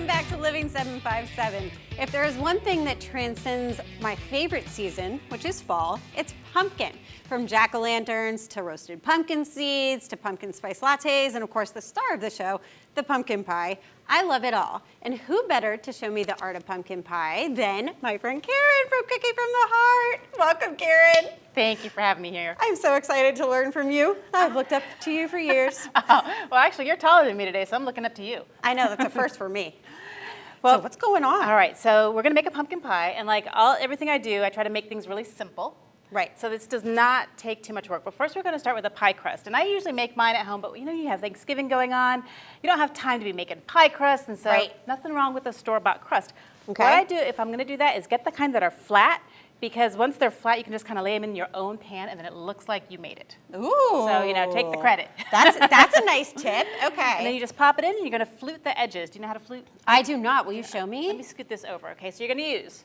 welcome back to Living 757. If there is one thing that transcends my favorite season, which is fall, it's pumpkin. From jack-o'-lanterns to roasted pumpkin seeds to pumpkin spice lattes, and of course the star of the show, the pumpkin pie. I love it all. And who better to show me the art of pumpkin pie than my friend Karen from Cooking from the Heart. Welcome, Karen. Thank you for having me here. I'm so excited to learn from you. I've looked up to you for years. Well, actually, you're taller than me today, so I'm looking up to you. I know, that's a first for me. Well, so what's going on? All right, so we're gonna make a pumpkin pie, and like everything I do, I try to make things really simple. Right. So this does not take too much work. But first we're gonna start with a pie crust. And I usually make mine at home, but you know, you have Thanksgiving going on. You don't have time to be making pie crust, and so nothing wrong with a store-bought crust. Okay. What I do if I'm gonna do that is get the kind that are flat, because once they're flat, you can just kind of lay them in your own pan, and then it looks like you made it. Ooh. So, you know, take the credit. That's a nice tip. Okay. And then you just pop it in, and you're gonna flute the edges. Do you know how to flute? I do not. Will you show me? Let me scoot this over, okay? So you're gonna use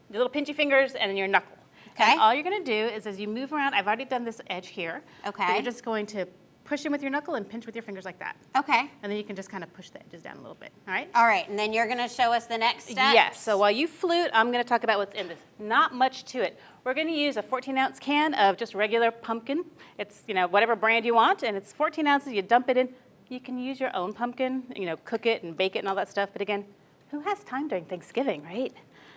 your little pinchy fingers and then your knuckle. Okay. And all you're gonna do is as you move around, I've already done this edge here. Okay. But you're just going to push in with your knuckle and pinch with your fingers like that. Okay. And then you can just kind of push the edges down a little bit, all right? All right, and then you're gonna show us the next step? Yes, so while you flute, I'm gonna talk about what's in this. Not much to it. We're gonna use a 14-ounce can of just regular pumpkin. It's, you know, whatever brand you want, and it's 14 ounces, you dump it in. You can use your own pumpkin, you know, cook it and bake it and all that stuff, but again, who has time during Thanksgiving, right?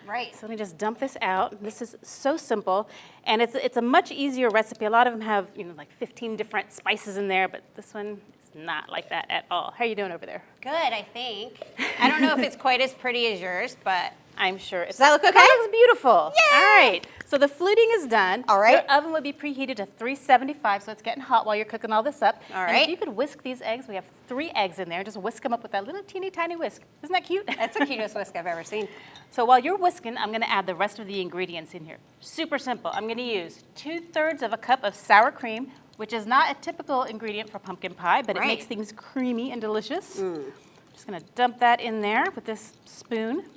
Right. So let me just dump this out. This is so simple, and it's a much easier recipe. A lot of them have, you know, like 15 different spices in there, but this one is not like that at all. How are you doing over there? Good, I think. I don't know if it's quite as pretty as yours, but I'm sure it's. Does that look okay? That looks beautiful. Yay! All right. So the fluting is done. All right. Your oven would be preheated to 375, so it's getting hot while you're cooking all this up. All And right. if you could whisk these eggs, we have 3 eggs in there. Just whisk them up with that little teeny tiny whisk. Isn't that cute? that's the cutest whisk I've ever seen. So while you're whisking, I'm gonna add the rest of the ingredients in here. Super simple. I'm gonna use 2/3 of a cup of sour cream, which is not a typical ingredient for pumpkin pie, but it makes things creamy and delicious. Just gonna dump that in there with this spoon.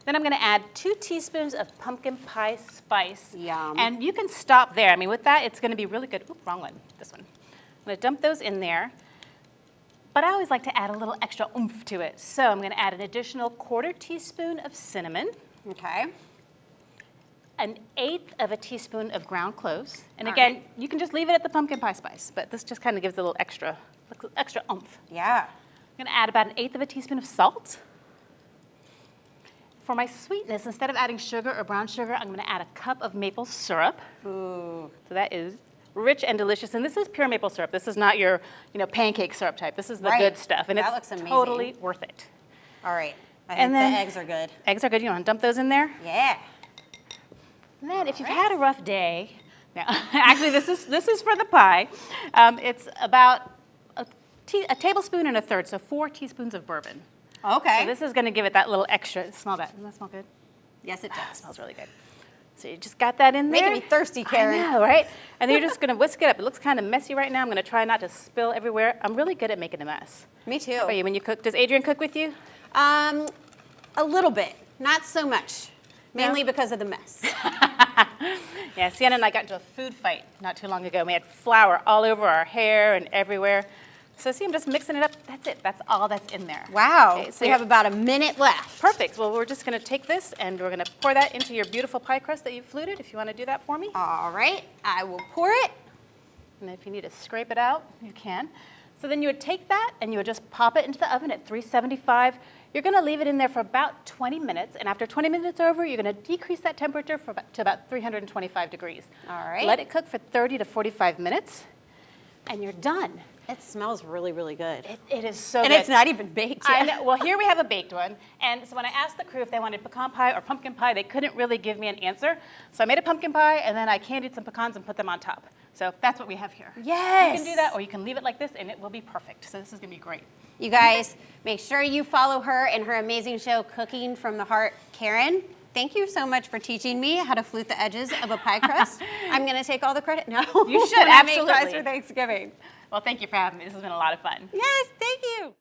Then I'm gonna add 2 teaspoons of pumpkin pie spice. Yum. And you can stop there. I mean, with that, it's gonna be really good. Ooh, wrong one, this one. I'm gonna dump those in there. But I always like to add a little extra oomph to it. So I'm gonna add an additional 1/4 teaspoon of cinnamon, Okay. 1/8 of a teaspoon of ground cloves. And All again, right. you can just leave it at the pumpkin pie spice, but this just kind of gives it a little extra oomph. Yeah. I'm gonna add about 1/8 of a teaspoon of salt. For my sweetness, instead of adding sugar or brown sugar, I'm gonna add a cup of maple syrup. Ooh. So that is rich and delicious. And this is pure maple syrup. This is not your, you know, pancake syrup type. This is the good stuff. And That it's looks amazing. totally worth it. All right. I And think then- the eggs are good. Eggs are good. You wanna dump those in there? Yeah. And then if you've had a rough day, now, actually this is for the pie. It's about a tablespoon and 1/3, so 4 teaspoons of bourbon. Okay. So this is gonna give it that little extra, smell that, doesn't that smell good? Yes, it It does. smells really good. So you just got that in there. Making me thirsty, Karen. I know, right? And then you're just gonna whisk it up. It looks kind of messy right now. I'm gonna try not to spill everywhere. I'm really good at making a mess. Me too. How about you, when you cook, does Adrian cook with you? A little bit, not so much. Mainly because of the mess. Yeah, Sienna and I got into a food fight not too long ago. We had flour all over our hair and everywhere. So see, I'm just mixing it up. That's it. That's all that's in there. Wow. Okay, so We have about a minute left. perfect. Well, we're just gonna take this and we're gonna pour that into your beautiful pie crust that you fluted, if you wanna do that for me. All right, I will pour it. And if you need to scrape it out, you can. So then you would take that and you would just pop it into the oven at 375. You're gonna leave it in there for about 20 minutes, and after 20 minutes over, you're gonna decrease that temperature to about 325 degrees. All right. Let it cook for 30 to 45 minutes, and you're done. It smells really, really good. It is so And good. it's not even baked I yet. know. Well, here we have a baked one. And so when I asked the crew if they wanted pecan pie or pumpkin pie, they couldn't really give me an answer. So I made a pumpkin pie, and then I candied some pecans and put them on top. So that's what we have here. Yes. You can do that, or you can leave it like this, and it will be perfect. So this is gonna be great. You guys, make sure you follow her and her amazing show, Cooking from the Heart. Karen, thank you so much for teaching me how to flute the edges of a pie crust. I'm gonna take all the credit now. You should, when I make pies absolutely. for Thanksgiving. Well, thank you for having me. This has been a lot of fun. Yes, thank you.